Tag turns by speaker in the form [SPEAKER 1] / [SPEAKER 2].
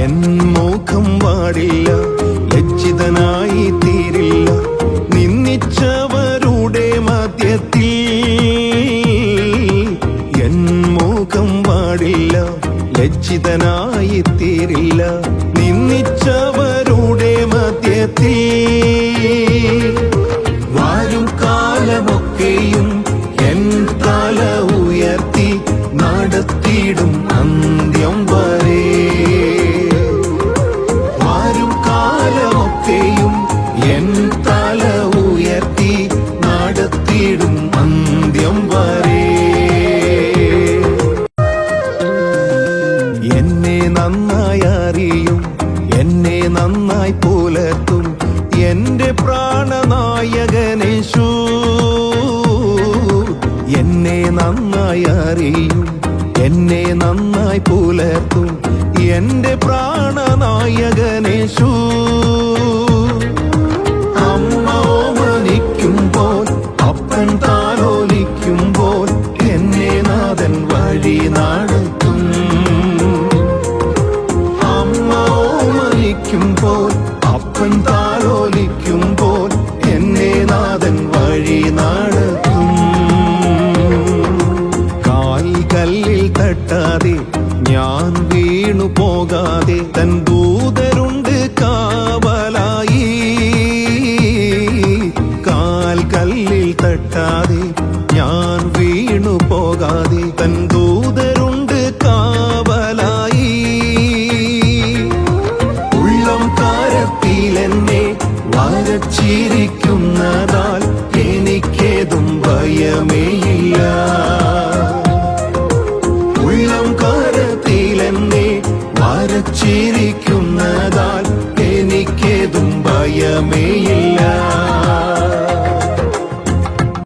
[SPEAKER 1] N മുഖം വാടില്ല, ലജ്ജിതനായി തീരില്ല നിന്ദിച്ചവരുടെ മധ്യത്തിൽ. എൻ മുഖം വാടില്ല, ലജ്ജിതനായി തീരില്ല നിന്ദിച്ചവരുടെ മധ്യത്തിൽ. വരും കാലമൊക്കെയും എൻ തല ഉയർത്തി നടത്തിയിടും അന്ത്യം വരെ. വരും കാലമൊക്കെയും എൻ തല ഉയർത്തി നടത്തിയിടും അന്ത്യം വരെ. എന്നെ നന്നായി അറിയും, എന്നെ നന്നായി പുലർത്തും എന്റെ പ്രാണനായകനേശു. എന്നെ നന്നായി അറിയും, എന്നെ നന്നായി പുലർത്തും എന്റെ പ്രാണനായകനേശു. അമ്മ ഓമനിക്കുമ്പോൾ, അപ്പൻ താലോലിക്കുമ്പോൾ എന്നെ നാഥൻ വഴി നടത്തും. അമ്മ ഓമനിക്കുമ്പോൾ, അപ്പൻ താലോലിക്കുമ്പോൾ എന്നെ നാഥൻ വഴി നടത്തും. കാൽക്കല്ലിൽ തട്ടാതെ ഞാൻ വീണു പോകാതെ തൻ ദൂതരുണ്ട് കാവലായി. കാൽക്കല്ലിൽ തട്ടാതെ ഞാൻ വീണു പോകാതെ തൻ ദൂതരുണ്ട് കാവലായി. ഉള്ളം കാരത്തിലെന്നെ വരച്ചിരിക്കുന്നതാൽ എനിക്കേതും ഭയമേയില്ല. ഉള്ളം കാരത്തിലെന്നെ വരച്ചിരിക്കുന്നതാൽ എനിക്കേതും ഭയമേയില്ല.